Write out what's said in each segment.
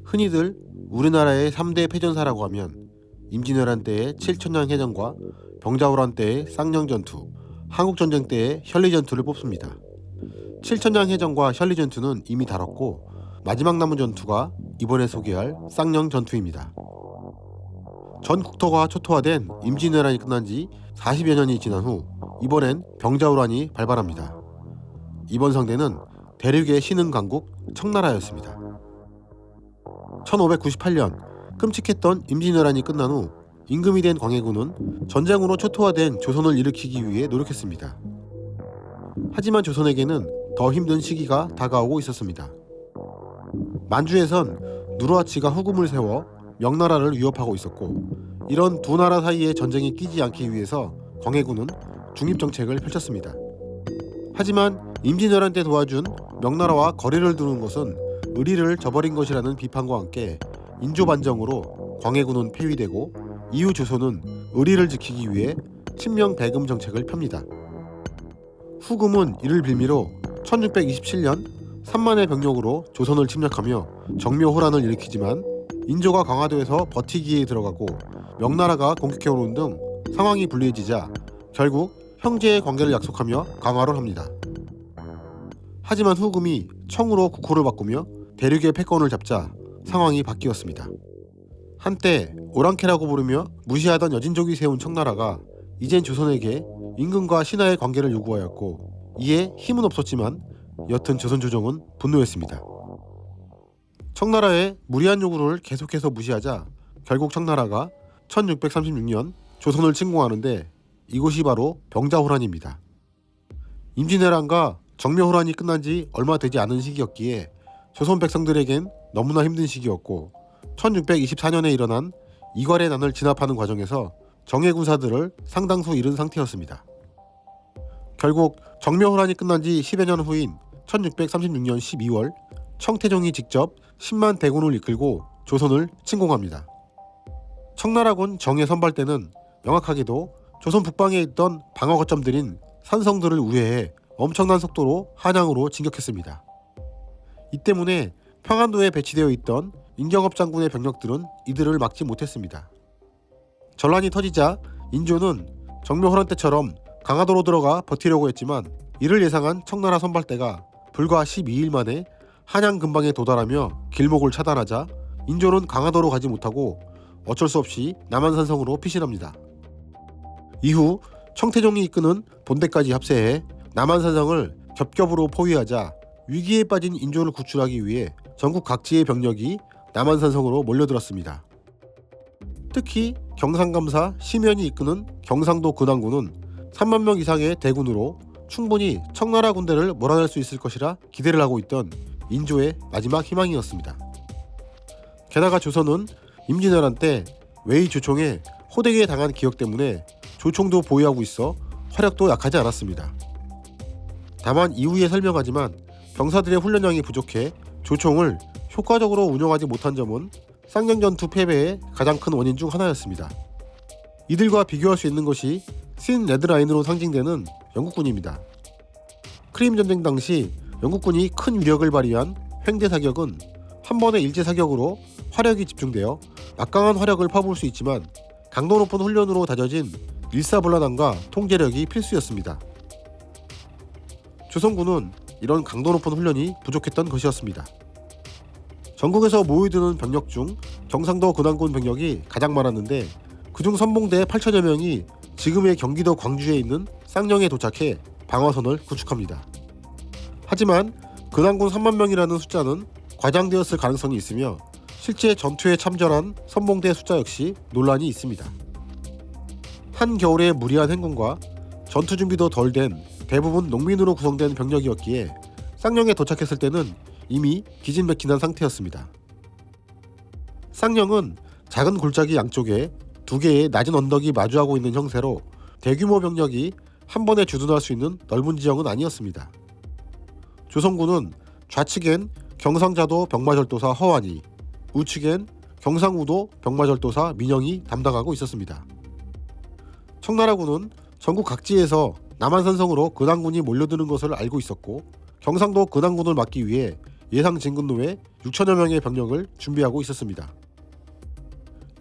흔히들 우리나라의 3대 패전사라고 하면 임진왜란 때의 칠천량해전과 병자호란 때의 쌍령전투, 한국전쟁 때의 현리전투를 뽑습니다. 칠천량해전과 현리전투는 이미 다뤘고 마지막 남은 전투가 이번에 소개할 쌍령전투입니다. 전 국토가 초토화된 임진왜란이 끝난 지 40여 년이 지난 후 이번엔 병자호란이 발발합니다. 이번 상대는 대륙의 신흥 강국 청나라였습니다. 1598년 끔찍했던 임진왜란이 끝난 후 임금이 된 광해군은 전쟁으로 초토화된 조선을 일으키기 위해 노력했습니다. 하지만 조선에게는 더 힘든 시기가 다가오고 있었습니다. 만주에선 누르하치가 후금을 세워 명나라를 위협하고 있었고, 이런 두 나라 사이에 전쟁이 끼지 않기 위해서 광해군은 중립정책을 펼쳤습니다. 하지만 임진왜란 때 도와준 명나라와 거리를 두는 것은 의리를 저버린 것이라는 비판과 함께 인조반정으로 광해군은 폐위되고, 이후 조선은 의리를 지키기 위해 친명배금 정책을 펴니다. 후금은 이를 빌미로 1627년 3만의 병력으로 조선을 침략하며 정묘호란을 일으키지만 인조가 강화도에서 버티기에 들어가고 명나라가 공격해오는 등 상황이 불리해지자 결국 형제의 관계를 약속하며 강화를 합니다. 하지만 후금이 청으로 국호를 바꾸며 대륙의 패권을 잡자 상황이 바뀌었습니다. 한때 오랑캐라고 부르며 무시하던 여진족이 세운 청나라가 이젠 조선에게 임금과 신하의 관계를 요구하였고, 이에 힘은 없었지만 여튼 조선 조정은 분노했습니다. 청나라의 무리한 요구를 계속해서 무시하자 결국 청나라가 1636년 조선을 침공하는데 이곳이 바로 병자호란입니다. 임진왜란과 정묘호란이 끝난 지 얼마 되지 않은 시기였기에 조선 백성들에겐 너무나 힘든 시기였고, 1624년에 일어난 이괄의 난을 진압하는 과정에서 정예 군사들을 상당수 잃은 상태였습니다. 결국 정묘호란이 끝난 지 10여 년 후인 1636년 12월 청태종이 직접 10만 대군을 이끌고 조선을 침공합니다. 청나라군 정예 선발대는 명확하게도 조선 북방에 있던 방어 거점들인 산성들을 우회해 엄청난 속도로 한양으로 진격했습니다. 이 때문에 평안도에 배치되어 있던 임경업 장군의 병력들은 이들을 막지 못했습니다. 전란이 터지자 인조는 정묘호란 때처럼 강화도로 들어가 버티려고 했지만, 이를 예상한 청나라 선발대가 불과 12일 만에 한양 근방에 도달하며 길목을 차단하자 인조는 강화도로 가지 못하고 어쩔 수 없이 남한산성으로 피신합니다. 이후 청태종이 이끄는 본대까지 합세해 남한산성을 겹겹으로 포위하자 위기에 빠진 인조를 구출하기 위해 전국 각지의 병력이 남한산성으로 몰려들었습니다. 특히 경상감사 심연이 이끄는 경상도 근안군은 3만 명 이상의 대군으로 충분히 청나라 군대를 몰아낼 수 있을 것이라 기대를 하고 있던 인조의 마지막 희망이었습니다. 게다가 조선은 임진왜란 때 웨이 조총에 호되게 당한 기억 때문에 조총도 보유하고 있어 화력도 약하지 않았습니다. 다만 이후에 설명하지만 병사들의 훈련량이 부족해 조총을 효과적으로 운영하지 못한 점은 쌍령전투 패배의 가장 큰 원인 중 하나였습니다. 이들과 비교할 수 있는 것이 신 레드라인으로 상징되는 영국군입니다. 크림 전쟁 당시 영국군이 큰 위력을 발휘한 횡대 사격은 한 번의 일제 사격으로 화력이 집중되어 막강한 화력을 퍼부을 수 있지만, 강도 높은 훈련으로 다져진 일사불란함과 통제력이 필수였습니다. 조선군은 이런 강도 높은 훈련이 부족했던 것이었습니다. 전국에서 모여드는 병력 중 경상도 근안군 병력이 가장 많았는데, 그중 선봉대 8천여 명이 지금의 경기도 광주에 있는 쌍령에 도착해 방어선을 구축합니다. 하지만 근안군 3만 명이라는 숫자는 과장되었을 가능성이 있으며, 실제 전투에 참전한 선봉대 숫자 역시 논란이 있습니다. 한겨울의 무리한 행군과 전투 준비도 덜 된 대부분 농민으로 구성된 병력이었기에 쌍령에 도착했을 때는 이미 기진맥진한 상태였습니다. 쌍령은 작은 골짜기 양쪽에 두 개의 낮은 언덕이 마주하고 있는 형태로 대규모 병력이 한 번에 주둔할 수 있는 넓은 지형은 아니었습니다. 조선군은 좌측엔 경상자도 병마절도사 허완이, 우측엔 경상우도 병마절도사 민영이 담당하고 있었습니다. 청나라군은 전국 각지에서 남한산성으로 근안군이 몰려드는 것을 알고 있었고, 경상도 근안군을 막기 위해 예상 진군로에 6천여 명의 병력을 준비하고 있었습니다.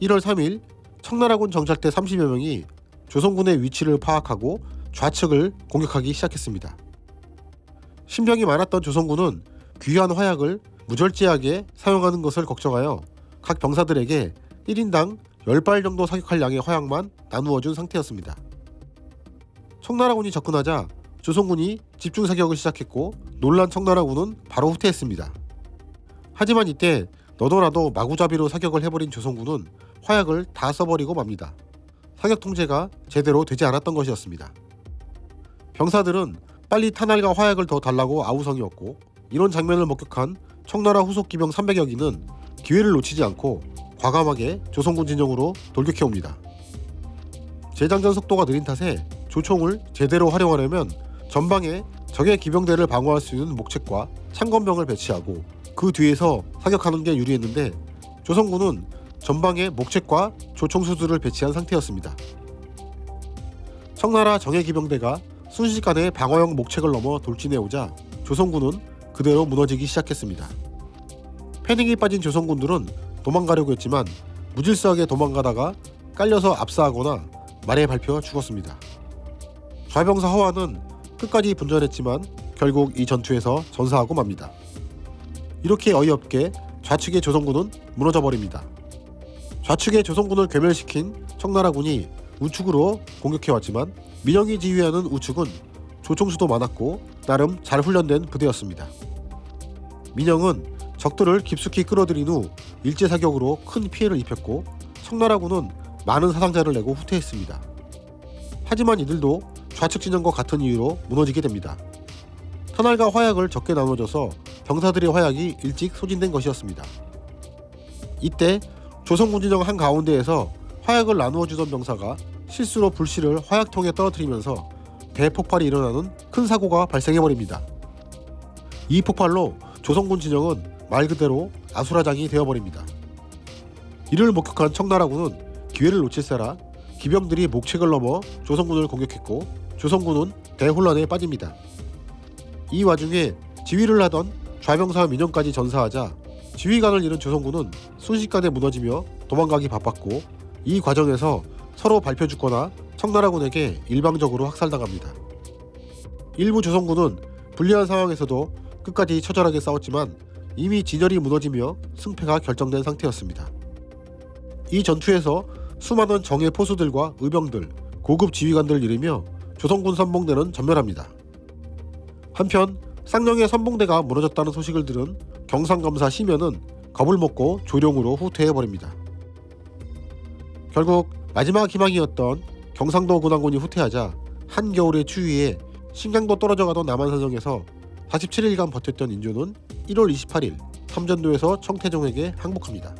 1월 3일 청나라군 정찰대 30여 명이 조선군의 위치를 파악하고 좌측을 공격하기 시작했습니다. 신병이 많았던 조선군은 귀한 화약을 무절제하게 사용하는 것을 걱정하여 각 병사들에게 1인당 10발 정도 사격할 양의 화약만 나누어준 상태였습니다. 청나라군이 접근하자 조선군이 집중사격을 시작했고 놀란 청나라군은 바로 후퇴했습니다. 하지만 이때 너도나도 마구잡이로 사격을 해버린 조선군은 화약을 다 써버리고 맙니다. 사격 통제가 제대로 되지 않았던 것이었습니다. 병사들은 빨리 탄알과 화약을 더 달라고 아우성이었고, 이런 장면을 목격한 청나라 후속 기병 300여 기는 기회를 놓치지 않고 과감하게 조선군 진영으로 돌격해옵니다. 재장전 속도가 느린 탓에 조총을 제대로 활용하려면 전방에 적의 기병대를 방어할 수 있는 목책과 창건병을 배치하고 그 뒤에서 사격하는 게 유리했는데, 조선군은 전방에 목책과 조총수들을 배치한 상태였습니다. 청나라 정예 기병대가 순식간에 방어용 목책을 넘어 돌진해오자 조선군은 그대로 무너지기 시작했습니다. 패닉에 빠진 조선군들은 도망가려고 했지만 무질서하게 도망가다가 깔려서 압사하거나 말에 밟혀 죽었습니다. 좌병사 허완은 끝까지 분전했지만 결국 이 전투에서 전사하고 맙니다. 이렇게 어이없게 좌측의 조선군은 무너져버립니다. 좌측의 조선군을 괴멸시킨 청나라군이 우측으로 공격해왔지만 민영이 지휘하는 우측은 조총수도 많았고 나름 잘 훈련된 부대였습니다. 민영은 적들을 깊숙이 끌어들인 후 일제사격으로 큰 피해를 입혔고 청나라군은 많은 사상자를 내고 후퇴했습니다. 하지만 이들도 좌측 진영과 같은 이유로 무너지게 됩니다. 탄알과 화약을 적게 나눠줘서 병사들의 화약이 일찍 소진된 것이었습니다. 이때 조선군 진영 한가운데에서 화약을 나누어주던 병사가 실수로 불씨를 화약통에 떨어뜨리면서 대폭발이 일어나는 큰 사고가 발생해버립니다. 이 폭발로 조선군 진영은 말 그대로 아수라장이 되어버립니다. 이를 목격한 청나라군은 기회를 놓칠세라 기병들이 목책을 넘어 조선군을 공격했고 조선군은 대혼란에 빠집니다. 이 와중에 지휘를 하던 좌병사 민영까지 전사하자 지휘관을 잃은 조선군은 순식간에 무너지며 도망가기 바빴고, 이 과정에서 서로 밟혀 죽거나 청나라군에게 일방적으로 학살당합니다. 일부 조선군은 불리한 상황에서도 끝까지 처절하게 싸웠지만 이미 진열이 무너지며 승패가 결정된 상태였습니다. 이 전투에서 수많은 정예 포수들과 의병들, 고급 지휘관들을 잃으며 조선군 선봉대는 전멸합니다. 한편 쌍령의 선봉대가 무너졌다는 소식을 들은 경상검사 심연은 겁을 먹고 조령으로 후퇴해버립니다. 결국 마지막 희망이었던 경상도 군항군이 후퇴하자 한겨울의 추위에 신강도 떨어져가던 남한산성에서 47일간 버텼던 인조는 1월 28일 삼전도에서 청태종에게 항복합니다.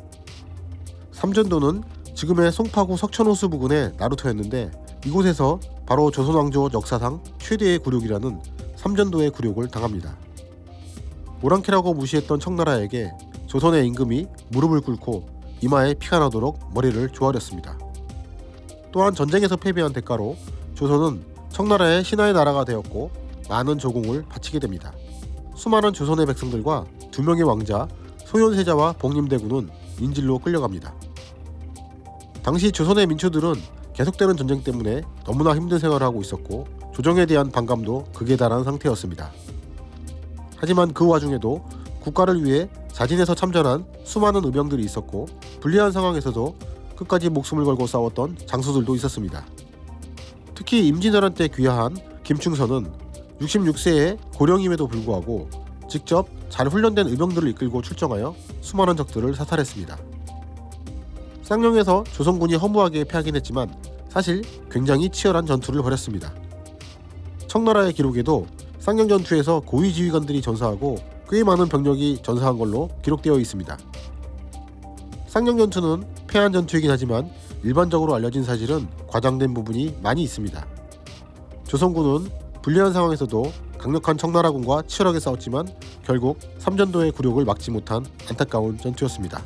삼전도는 지금의 송파구 석천호수 부근의 나루터였는데, 이곳에서 바로 조선왕조 역사상 최대의 굴욕이라는 삼전도의 굴욕을 당합니다. 오랑캐라고 무시했던 청나라에게 조선의 임금이 무릎을 꿇고 이마에 피가 나도록 머리를 조아렸습니다. 또한 전쟁에서 패배한 대가로 조선은 청나라의 신하의 나라가 되었고 많은 조공을 바치게 됩니다. 수많은 조선의 백성들과 2명의 왕자, 소현세자와 복림대군은 인질로 끌려갑니다. 당시 조선의 민초들은 계속되는 전쟁 때문에 너무나 힘든 생활을 하고 있었고 조정에 대한 반감도 극에 달한 상태였습니다. 하지만 그 와중에도 국가를 위해 자진해서 참전한 수많은 의병들이 있었고 불리한 상황에서도 끝까지 목숨을 걸고 싸웠던 장수들도 있었습니다. 특히 임진왜란 때 귀화한 김충선은 66세의 고령임에도 불구하고 직접 잘 훈련된 의병들을 이끌고 출정하여 수많은 적들을 사살했습니다. 쌍용에서 조선군이 허무하게 패하긴 했지만 사실 굉장히 치열한 전투를 벌였습니다. 청나라의 기록에도 쌍용 전투에서 고위 지휘관들이 전사하고 꽤 많은 병력이 전사한 걸로 기록되어 있습니다. 쌍용 전투는 패한 전투이긴 하지만 일반적으로 알려진 사실은 과장된 부분이 많이 있습니다. 조선군은 불리한 상황에서도 강력한 청나라군과 치열하게 싸웠지만 결국 삼전도의 굴욕을 막지 못한 안타까운 전투였습니다.